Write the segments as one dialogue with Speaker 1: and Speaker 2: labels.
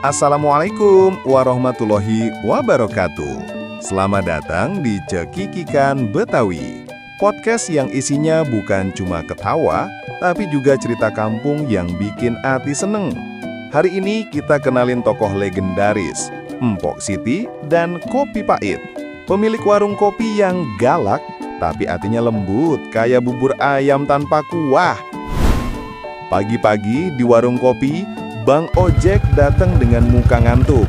Speaker 1: Assalamualaikum warahmatullahi wabarakatuh. Selamat datang di Cekikikan Betawi, podcast yang isinya bukan cuma ketawa, tapi juga cerita kampung yang bikin hati seneng. Hari ini kita kenalin tokoh legendaris, Mpok Siti dan Kopi Pait. Pemilik warung kopi yang galak, tapi hatinya lembut kayak bubur ayam tanpa kuah. Pagi-pagi di warung kopi, Bang Ojek datang dengan muka ngantuk.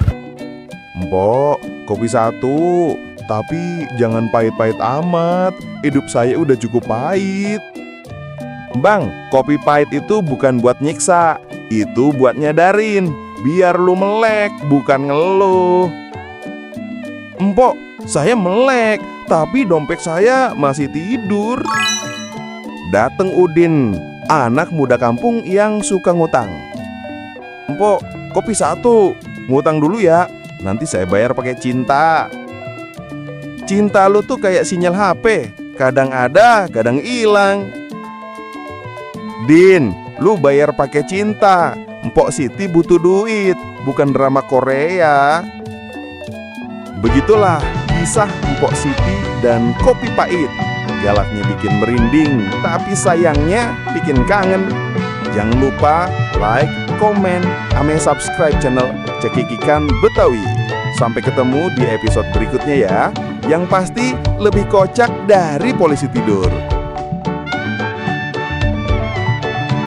Speaker 1: "Mpok, kopi satu, tapi jangan pahit-pahit amat. Hidup saya udah cukup pahit." "Bang, kopi pahit itu bukan buat nyiksa, itu buat nyadarin, biar lu melek, bukan ngeluh." "Mpok, saya melek, tapi dompet saya masih tidur." Dateng Udin, anak muda kampung yang suka ngutang. "Mpok, kopi satu, ngutang dulu ya, nanti saya bayar pakai cinta." "Cinta lu tuh kayak sinyal HP, kadang ada, kadang hilang." "Din, lu bayar pakai cinta, Mpok Siti butuh duit, bukan drama Korea." Begitulah kisah Mpok Siti dan Kopi Pait. Galaknya bikin merinding, tapi sayangnya bikin kangen. Jangan lupa like, komen, ame subscribe channel Cekikikan Betawi. Sampai ketemu di episode berikutnya ya. Yang pasti lebih kocak dari polisi tidur.